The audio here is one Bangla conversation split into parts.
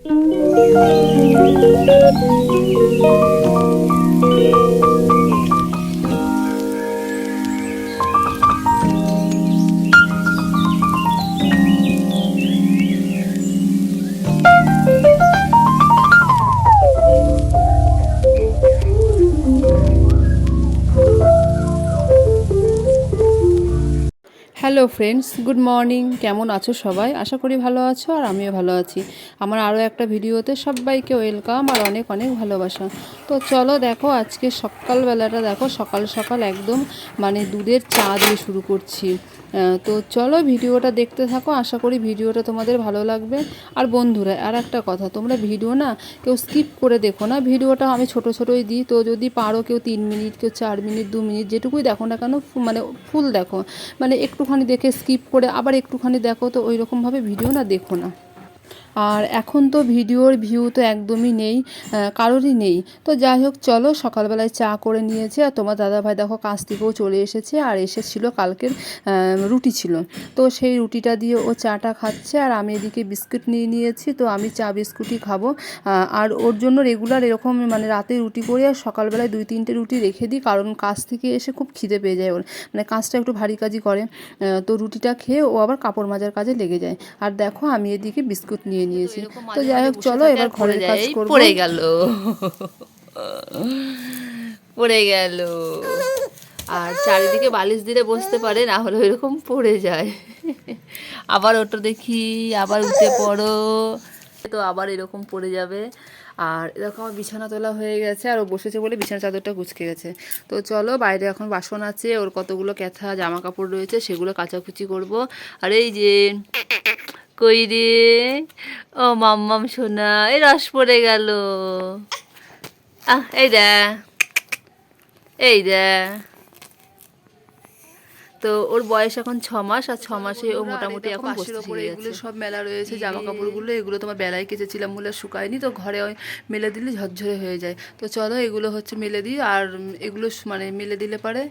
Hello friends, good morning. কেমন আছো সবাই? আশা করি ভালো আছো, আর আমিও ভালো আছি। আমার আরও একটা ভিডিওতে সবাইকে ওয়েলকাম আর অনেক অনেক ভালোবাসা। তো চলো দেখো, আজকে সকালবেলাটা দেখো, সকাল সকাল একদম মানে দুধের চা দিয়ে শুরু করছি। তো চলো ভিডিওটা দেখতে থাকো, আশা করি ভিডিওটা তোমাদের ভালো লাগবে। আর বন্ধুরা, আর একটা কথা, তোমরা ভিডিও না কেউ স্কিপ করে দেখো না। ভিডিওটা আমি ছোট ছোটোই দিই, তো যদি পারো কেউ 3 মিনিট, কেউ 4 মিনিট, 2 মিনিট, যেটুকুই দেখো না কেন, মানে ফুল দেখো। মানে একটুখানি দেখে স্কিপ করে আবার একটুখানি দেখো, তো ওই রকমভাবে ভিডিও না দেখো না। আর এখন তো ভিডিওর ভিউ তো একদমই নেই, কারোরই নেই। তো যাই হোক, চলো সকালবেলায় চা করে নিয়েছে, আর তোমার দাদাভাই দেখো কাজ থেকেও চলে এসেছে, আর এসেছিলো কালকের রুটি ছিল, তো সেই রুটিটা দিয়ে ও চাটা খাচ্ছে, আর আমি এদিকে বিস্কুট নিয়ে নিয়েছি, তো আমি চা বিস্কুটই খাবো। আর ওর জন্য রেগুলার এরকম মানে রাতে রুটি করে আর সকালবেলায় 2-3টে রুটি রেখে দিই, কারণ কাজ থেকে এসে খুব খিদে পেয়ে যায় ওর, মানে কাজটা একটু ভারী কাজই করে। তো রুটিটা খেয়ে ও আবার কাপড় মাজার কাজে লেগে যায়। আর দেখো আমি এদিকে বিস্কুট নিয়ে নিয়েছি। তো যাই হোক, চলো এবার ঘরের কাজ করবো। পড়ে গেল, পড়ে গেল। আর চারিদিকে বালিশ দিলে বসতে পারে, না হলে এরকম পড়ে যায়। আবার ওটা দেখি, আবার উঠে পড়ো, তো আবার এরকম পড়ে যাবে। আর এরকম আমার বিছানা তোলা হয়ে গেছে, আর ও বসেছে বলে বিছানা চাদরটা গুছকে গেছে। তো চলো, বাইরে এখন বাসন আছে, ওর কতগুলো ক্যাথা জামা কাপড় রয়েছে, সেগুলো কাচাকুচি করব। আর এই যে কই রে, ও মাম্মাম সোনা, এই রস পড়ে গেল। এই দে, এই দে। তো ওর বয়স এখন 6 মাস, আর 6 মাসে ও মোটামুটি এখন বসতে শিখে গেছে। এগুলো সব মেলা রয়েছে জামা কাপড়গুলো, এগুলো তোমার বেলায় কেচেছিলাম বলে শুকায়নি, তো ঘরে মেলে দিলে ঝরঝরে হয়ে যায়। তো চলো এগুলো হচ্ছে মেলে দিই, আর এগুলো মানে মেলে দিলে পারে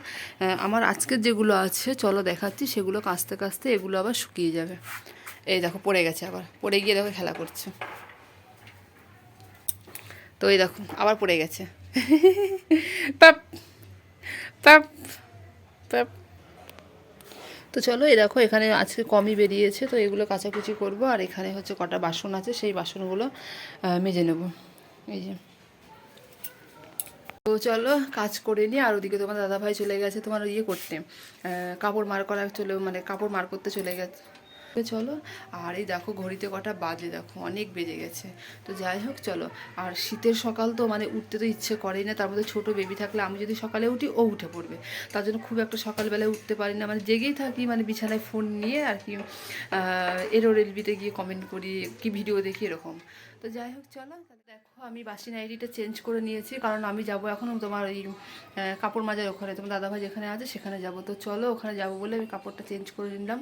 আমার আজকের যেগুলো আছে, চলো দেখাচ্ছি, সেগুলো কাচতে কাচতে এগুলো আবার শুকিয়ে যাবে। এই দেখো পড়ে গেছে, আবার পড়ে গিয়ে দেখো খেলা করছে। তো এই দেখো আবার পড়ে গেছে। প্যাপ প্যাপ প্যাপ। তো চলো, এই দেখো এখানে আজকে কমই বেরিয়েছে, তো এগুলো কাচাকুচি করব, আর এখানে হচ্ছে কটা বাসন আছে, সেই বাসনগুলো মেজে নেব। এই যে, তো চলো কাজ করে নিই। আর ওদিকে তোমার দাদাভাই চলে গেছে তোমার ইয়ে করতে, কাপড় মার করা চলে, মানে কাপড় মার করতে চলে গেছে। চলো, আর এই দেখো ঘড়িতে কটা বাজে, দেখো অনেক বেজে গেছে। তো যাই হোক চলো। আর শীতের সকাল তো মানে উঠতে তো ইচ্ছে করেই না, তার মধ্যে ছোটো বেবি থাকলে আমি যদি সকালে উঠি ও উঠে পড়বে, তার জন্য খুব একটা সকালবেলায় উঠতে পারি না, মানে জেগেই থাকি, মানে বিছানায় ফোন নিয়ে আর কি, এরোর এলবিতে গিয়ে কমেন্ট করি, কি ভিডিও দেখি এরকম। তো যাই হোক চলো, দেখো আমি বাসি নাইটিটা চেঞ্জ করে নিয়েছি, কারণ আমি যাব এখন তোমার ওই কাপড় মাজার ওখানে, তোমার দাদাভাই যেখানে আছে সেখানে যাব। তো চলো ওখানে যাব বলে আমি কাপড়টা চেঞ্জ করে নিলাম,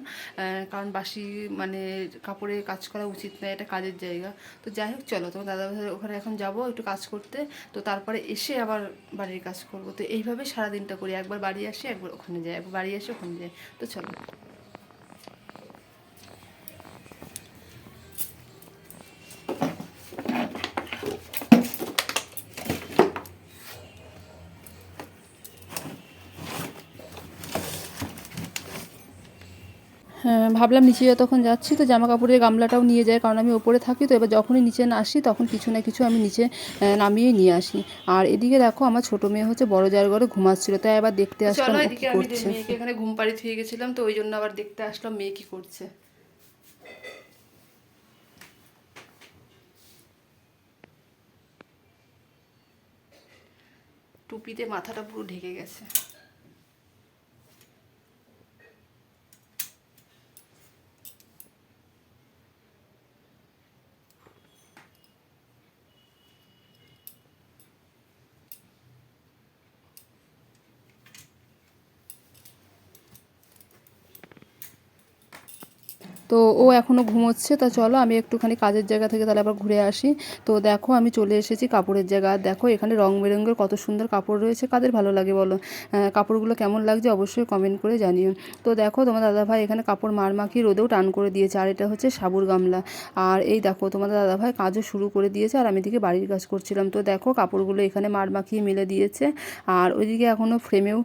কারণ বাসি মানে কাপড়ে কাজ করা উচিত না, এটা কাজের জায়গা। তো যাই হোক চলো, তোমার দাদাভাই ওখানে এখন যাব একটু কাজ করতে, তো তারপরে এসে আবার বাড়ির কাজ করব। তো এইভাবে সারাদিনটা করি, একবার বাড়ি আসি, একবার ওখানে যাই, একবার বাড়ি আসি, ওখানে যাই। তো চলো। হ্যাঁ, ভাবলাম নিচে যতক্ষণ যাচ্ছি তো জামা কাপড়ের গামলাটাও নিয়ে যায়, কারণ আমি ওপরে থাকি, তো এবার যখনই নিচে না আসি তখন কিছু না কিছু আমি নিচে নামিয়ে নিয়ে আসি। আর এদিকে দেখো আমার ছোটো মেয়ে হচ্ছে বড় জায়ের ঘরে ঘুমাচ্ছিল, তাই আবার দেখতে আসলাম ও কি করছে। মেয়েকে এখানে ঘুম পাড়ি থুয়ে গেছিলাম, তো ওই জন্য আবার দেখতে আসলাম মেয়ে কি করছে। টুপিতে মাথাটা পুরো ঢেকে গেছে। তো ও এখনও ঘুমোচ্ছে। তা চলো আমি একটুখানি কাজের জায়গা থেকে তাহলে আবার ঘুরে আসি। তো দেখো আমি চলে এসেছি কাপড়ের জায়গা। আর দেখো এখানে রং বেরঙের কত সুন্দর কাপড় রয়েছে, কাদের ভালো লাগে বলো? কাপড়গুলো কেমন লাগছে অবশ্যই কমেন্ট করে জানিও। তো দেখো তোমার দাদাভাই এখানে কাপড় মাখিয়ে রোদেও টান করে দিয়েছে, আর এটা হচ্ছে সাবুর গামলা। আর এই দেখো তোমাদের দাদাভাই কাজও শুরু করে দিয়েছে, আর আমি এদিকে বাড়ির কাজ করছিলাম। তো দেখো কাপড়গুলো এখানে মাখিয়ে মেলে দিয়েছে, আর ওইদিকে এখনও ফ্রেমেও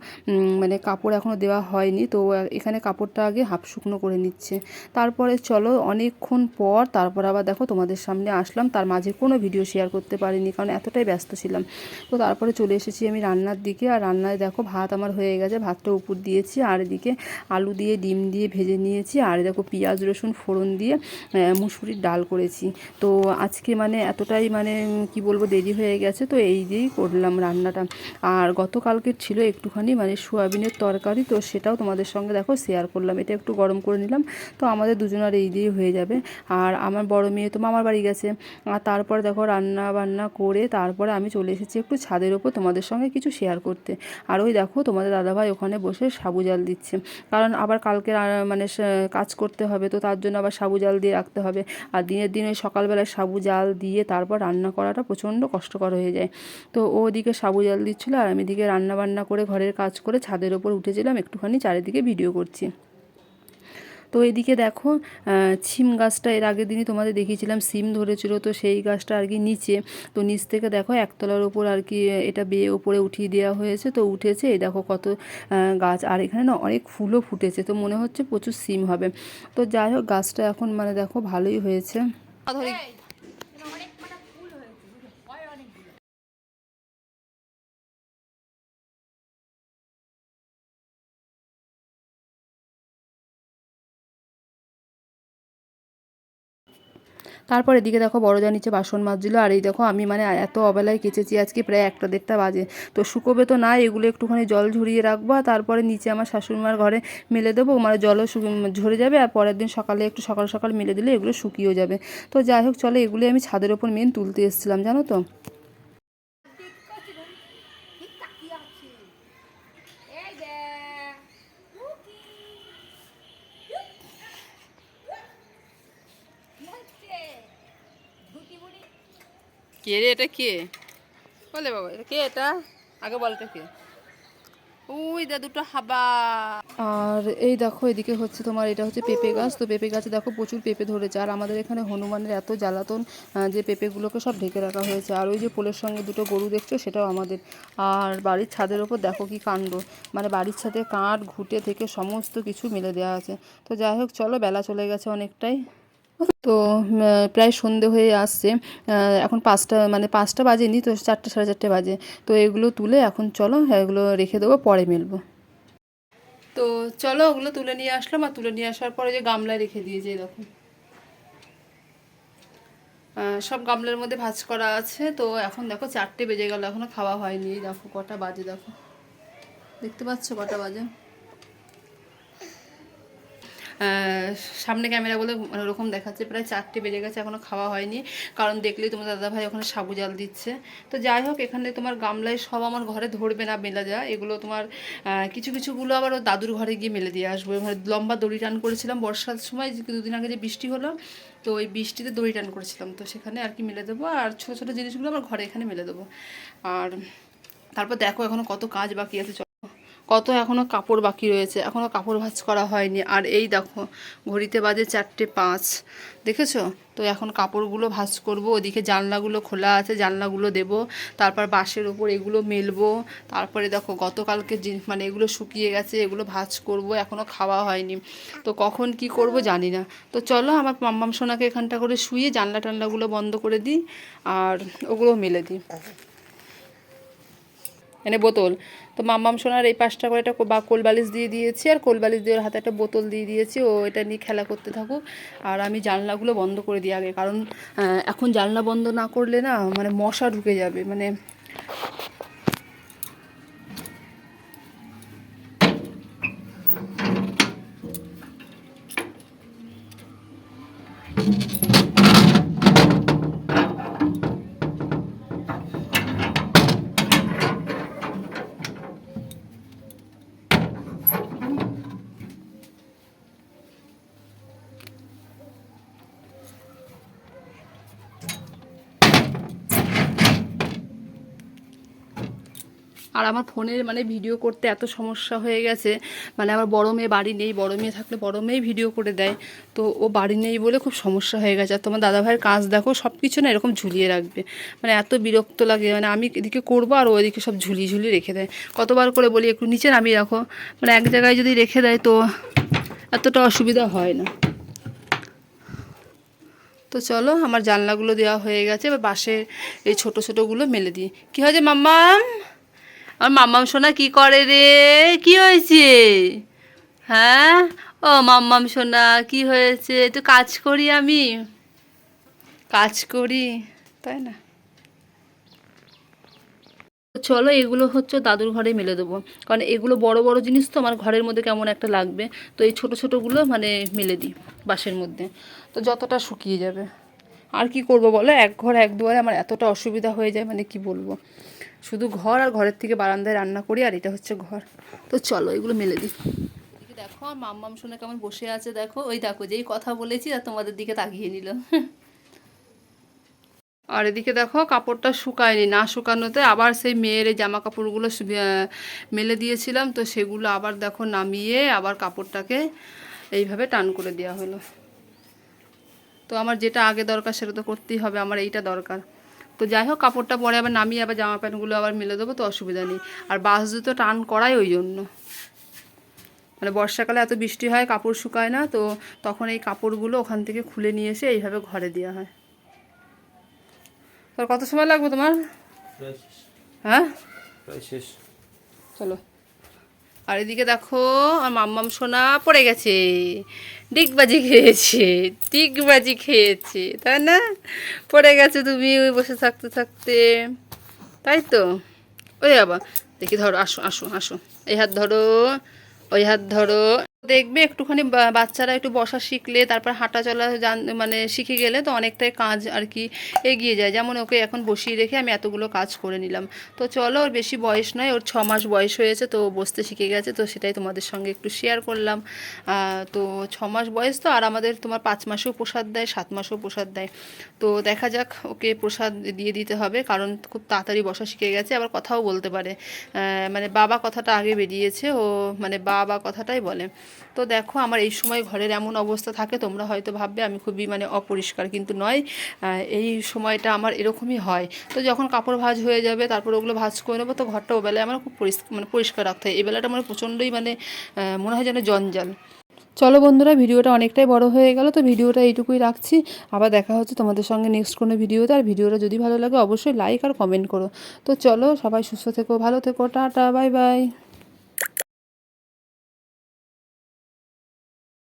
মানে কাপড় এখনও দেওয়া হয়নি। তো এখানে কাপড়টা আগে হাফ শুকনো করে নিচ্ছে। তারপরে চলো অনেকক্ষণ পর তারপর আবার দেখো তোমাদের সামনে আসলাম। তার মাঝে কোনো ভিডিও শেয়ার করতে পারিনি, কারণ এতটাই ব্যস্ত ছিলাম। তো তারপরে চলে এসেছি আমি রান্নার দিকে। আর রান্নায় দেখো ভাত আমার হয়ে গেছে, ভাতটা উপর দিয়েছি, আর এদিকে আলু দিয়ে ডিম দিয়ে ভেজে নিয়েছি, আর দেখো পেঁয়াজ রসুন ফোড়ন দিয়ে মুসুরির ডাল করেছি। তো আজকে মানে এতটাই মানে কি বলবো দেরি হয়ে গেছে, তো এই দিয়েই করলাম রান্নাটা। আর গতকালকের ছিল একটুখানি মানে সোয়াবিনের তরকারি, তো সেটাও তোমাদের সঙ্গে দেখো শেয়ার করলাম। এটা একটু গরম করে নিলাম, তো আমাদের দুজনের এই দিয়েই হয়ে যাবে। আর আমার বড় মেয়ে তো মামার বাড়ি গেছে। আর তারপর দেখো রান্না বান্না করে তারপরে আমি চলে এসেছি একটু ছাদের ওপর তোমাদের সঙ্গে কিছু শেয়ার করতে। আর ওই দেখো তোমাদের দাদাভাই ওখানে বসে সাবু জাল দিচ্ছে, কারণ আবার কালকে মানে কাজ করতে হবে, তো তার জন্য আবার সাবু জাল দিয়ে রাখতে হবে। আর দিনের দিন ওই সকালবেলায় সাবু জাল দিয়ে তারপর রান্না করাটা প্রচণ্ড কষ্টকর হয়ে যায়। তো ও ওদিকে সাবু জাল দিচ্ছিলো, আর আমি এদিকে রান্না বান্না করে ঘরের কাজ করে ছাদের ওপর উঠেছিলাম একটুখানি চারিদিকে ভিডিও করছি। তো এদিকে দেখো সিম গাছটা এর আগের দিনই তোমাদের দেখিয়েছিলাম, সিম ধরেছিল, তো সেই গাছটা আর কি নিচে, তো নিচ থেকে দেখো একতলার ওপর আর কি এটা বেয়ে ওপরে উঠিয়ে দেওয়া হয়েছে। তো উঠেছে এই দেখো কত গাছ, আর এখানে না অনেক ফুলও ফুটেছে, তো মনে হচ্ছে প্রচুর সিম হবে। তো যাই হোক গাছটা এখন মানে দেখো ভালোই হয়েছে। তারপর এদিকে দেখো বড়জা নিচে বাসন মাজছিল, আর এই দেখো আমি মানে এত অবেলায় কেচেছি আজকে, প্রায় 1টা 1:30 বাজে। তো শুকোবে তো না, এগুলো একটুখানি জল ঝরিয়ে রাখবো, আর তারপরে নিচে আমার শাশুড়িমার ঘরে মেলে দেবো, মানে জলও ঝরে যাবে, আর পরের দিন সকালে একটু সকাল সকাল মেলে দিলে এগুলো শুকিয়েও যাবে। তো যাই হোক চলো এগুলো আমি ছাদের ওপর মেন তুলতে এসেছিলাম জানো তো। কে রে এটা কে বলে বাবা, এটা কে? এটা আগে বল এটা কে? ওই দা দুটো হাবা। আর এই দেখো এদিকে হচ্ছে তোমার এটা হচ্ছে পেঁপে গাছ। তো পেঁপে গাছে দেখো প্রচুর পেঁপে ধরেছে, আর আমাদের এখানে হনুমানের এত জ্বালাতন যে পেঁপেগুলোকে সব ঢেকে রাখা হয়েছে। আর ওই যে পোলের সঙ্গে দুটো গরু দেখছো সেটাও আমাদের। আর বাড়ির ছাদের ওপর দেখো কি কাণ্ড, মানে বাড়ির ছাদে কাঠ ঘুঁটে থেকে সমস্ত কিছু মেলে দেওয়া আছে। তো যাই হোক চলো বেলা চলে গেছে অনেকটাই। তো প্রায় সন্ধে হয়ে আসছে, এখন 5টা মানে 5টা বাজেনি, তো 4টে 4:30 বাজে। তো এগুলো তুলে এখন চলো এগুলো রেখে দেবো, পরে মেলবো। তো চলো ওগুলো তুলে নিয়ে আসলাম, আর তুলে নিয়ে আসার পরে যে গামলায় রেখে দিয়েছি এই দেখো সব গামলার মধ্যে ভাঁজ করা আছে। তো এখন দেখো 4টে বেজে গেল, এখনো খাওয়া হয়নি। এই দেখো কটা বাজে, দেখো দেখতে পাচ্ছ কটা বাজে। সামনে ক্যামেরা বলে ওরকম দেখাচ্ছে, প্রায় 4টে বেজে গেছে, এখনও খাওয়া হয়নি। কারণ দেখলেই তোমার দাদাভাই ওখানে সাবু জাল দিচ্ছে। তো যাই হোক এখানে তোমার গামলায় সব আমার ঘরে ধরবে না মেলা যায়, এগুলো তোমার কিছু কিছুগুলো আবার ও দাদুর ঘরে গিয়ে মেলে দিয়ে আসবো। লম্বা দড়ি টান করেছিলাম বর্ষার সময়, যে 2 দিন আগে যে বৃষ্টি হলো, তো ওই বৃষ্টিতে দড়ি টান করেছিলাম, তো সেখানে আর কি মেলে দেবো। আর ছোটো ছোটো জিনিসগুলো আমার ঘরে এখানে মেলে দেবো। আর তারপর দেখো এখনও কত কাজ বাকি আছে, কত এখনও কাপড় বাকি রয়েছে, এখনও কাপড় ভাঁজ করা হয়নি। আর এই দেখো ঘড়িতে বাজে 4:05, দেখেছো? তো এখন কাপড়গুলো ভাঁজ করব, ওদিকে জানলাগুলো খোলা আছে, জানলাগুলো দেব, তারপর বাঁশের ওপর এগুলো মেলবো। তারপরে দেখো গতকালকে মানে এগুলো শুকিয়ে গেছে, এগুলো ভাঁজ করব, এখনও খাওয়া হয়নি। তো কখন কি করব জানি না। তো চলো আমার মাম্মাম সোনাকে এখানটা করে শুয়ে জানলা টানলাগুলো বন্ধ করে দিই, আর ওগুলো মেলে দিই। এনে বোতল, তো মাম্মাম সোনার এই 5টা করে একটা কোলবালিশ দিয়ে দিয়েছি, আর কোলবালিশ দিয়ে ওর হাতে একটা বোতল দিয়ে দিয়েছি, ও এটা নিয়ে খেলা করতে থাকুক। আর আমি জানলাগুলো বন্ধ করে দিই আগে, কারণ এখন জানলা বন্ধ না করলে না মানে মশা ঢুকে যাবে, মানে আর আমার ফোনের মানে ভিডিও করতে এত সমস্যা হয়ে গেছে, মানে আমার বড় মেয়ে বাড়ি নেই, বড় মেয়ে থাকলে বড় মেয়েই ভিডিও করে দেয়, তো ও বাড়ি নেই বলে খুব সমস্যা হয়ে গেছে। আর তোমার দাদাভাইয়ের কাজ দেখো, সব কিছু না এরকম ঝুলিয়ে রাখবে, মানে এত বিরক্ত লাগে, মানে আমি এদিকে করবো আর ও এদিকে সব ঝুলিয়ে ঝুলিয়ে রেখে দেয়। কতবার করে বলি একটু নিচে নামিয়ে রাখো, মানে এক জায়গায় যদি রেখে দেয় তো এতটা অসুবিধা হয় না। তো চলো, আমার জানলাগুলো দেওয়া হয়ে গেছে, এবার বাঁশের এই ছোটো ছোটোগুলো মেলে দিই। কী হয়েছে মাম্মাম? আমার মাম্মাম সোনা কি করে রে? কি হয়েছে? হ্যাঁ, ও মাম্মাম সোনা কি হয়েছে? একটু কাজ করি, আমি কাজ করি, তাই না? তো চলো, এগুলো হচ্ছে দাদুর ঘরে মেলে দেবো, কারণ এগুলো বড় বড় জিনিস তো আমার ঘরের মধ্যে কেমন একটা লাগবে। তো এই ছোটো ছোটোগুলো মানে মেলে দিই বাঁশের মধ্যে, তো যতটা শুকিয়ে যাবে। আর কি করব বলো, এক ঘর এক দুয়ারে আমার এতটা অসুবিধা হয়ে যায়, মানে কি বলবো। শুধু ঘর, আর ঘরের থেকে বারান্দায় রান্না করি, আর এটা হচ্ছে ঘর। তো চলো এগুলো মেলে দিই। দেখো আর মাম্মাম শুনে কেমন বসে আছে, দেখো ওই দেখো, যেই কথা বলেছি আর তোমাদের দিকে তাকিয়ে নিল। আর এদিকে দেখো কাপড়টা শুকায়নি, না শুকানোতে আবার সেই মেয়ের এই জামা কাপড়গুলো মেলে দিয়েছিলাম, তো সেগুলো আবার দেখো নামিয়ে আবার কাপড়টাকে এইভাবে টান করে দেওয়া হলো। তো আমার যেটা আগে দরকার সেটা তো করতেই হবে, আমার এইটা দরকার। তো যাই হোক, কাপড়টা পরে আবার নামিয়ে আবার জামা প্যান্টগুলো আবার মেলে দেবো, তো অসুবিধা নেই। আর বাস জুতো টান করাই ওই জন্য, মানে বর্ষাকালে এত বৃষ্টি হয়, কাপড় শুকায় না, তো তখন এই কাপড়গুলো ওখান থেকে খুলে নিয়ে এসে এইভাবে ঘরে দেওয়া হয়। তোর কত সময় লাগবে তোমার? হ্যাঁ, চলো। আর এদিকে দেখো, আর মাম্মাম সোনা পড়ে গেছে, ডিগবাজি খেয়েছে, ডিগবাজি খেয়েছে, তাই না? পড়ে গেছে তুমি ওই বসে থাকতে থাকতে, তাই তো। ওই বাবা, দেখি ধরো, আসো আসো আসো, এই হাত ধরো, ওই হাত ধরো। দেখবে একটুখানি বাচ্চারা একটু বসা শিখলে, তারপর হাঁটা চলা মানে শিখে গেলে তো অনেকটাই কাজ আর কি এগিয়ে যায়। যেমন ওকে এখন বসিয়ে রেখে আমি এতগুলো কাজ করে নিলাম। তো চলো, ওর বেশি বয়স নয়, ওর 6 মাস বয়স হয়েছে, তো বসতে শিখে গেছে, তো সেটাই তোমাদের সঙ্গে একটু শেয়ার করলাম। তো 6 মাস বয়স তো, আর আমাদের তোমার 5 মাসেও প্রসাদ দেয়, 7 মাসেও প্রসাদ দেয়। তো দেখা যাক, ওকে প্রসাদ দিয়ে দিতে হবে, কারণ খুব তাড়াতাড়ি বসা শিখে গেছে, আবার কথাও বলতে পারে। মানে বাবা কথাটা আগে বেরিয়েছে, ও মানে বাবা কথাটাই বলে। তো দেখো, আমার এই সময় ঘরের এমন অবস্থা থাকে, তোমরা হয়তো ভাববে আমি খুবই মানে অপরিষ্কার, কিন্তু নয়, এই সময়টা আমার এরকমই হয়। তো যখন কাপড় ভাঁজ হয়ে যাবে, তারপর ওগুলো ভাঁজ করে নেবো, তো ঘরটা ওবেলায় আমার খুব মানে পরিষ্কার রাখতে হয়। এই বেলাটা আমার প্রচণ্ডই মানে মনে হয় যেন জঞ্জাল। চলো বন্ধুরা, ভিডিওটা অনেকটাই বড় হয়ে গেল, তো ভিডিওটা এইটুকুই রাখছি। আবার দেখা হচ্ছে তোমাদের সঙ্গে নেক্সট কোনো ভিডিওতে। আর ভিডিওটা যদি ভালো লাগে অবশ্যই লাইক আর কমেন্ট করো। তো চলো, সবাই সুস্থ থেকো, ভালো থেকো, টাটা, বাই বাই।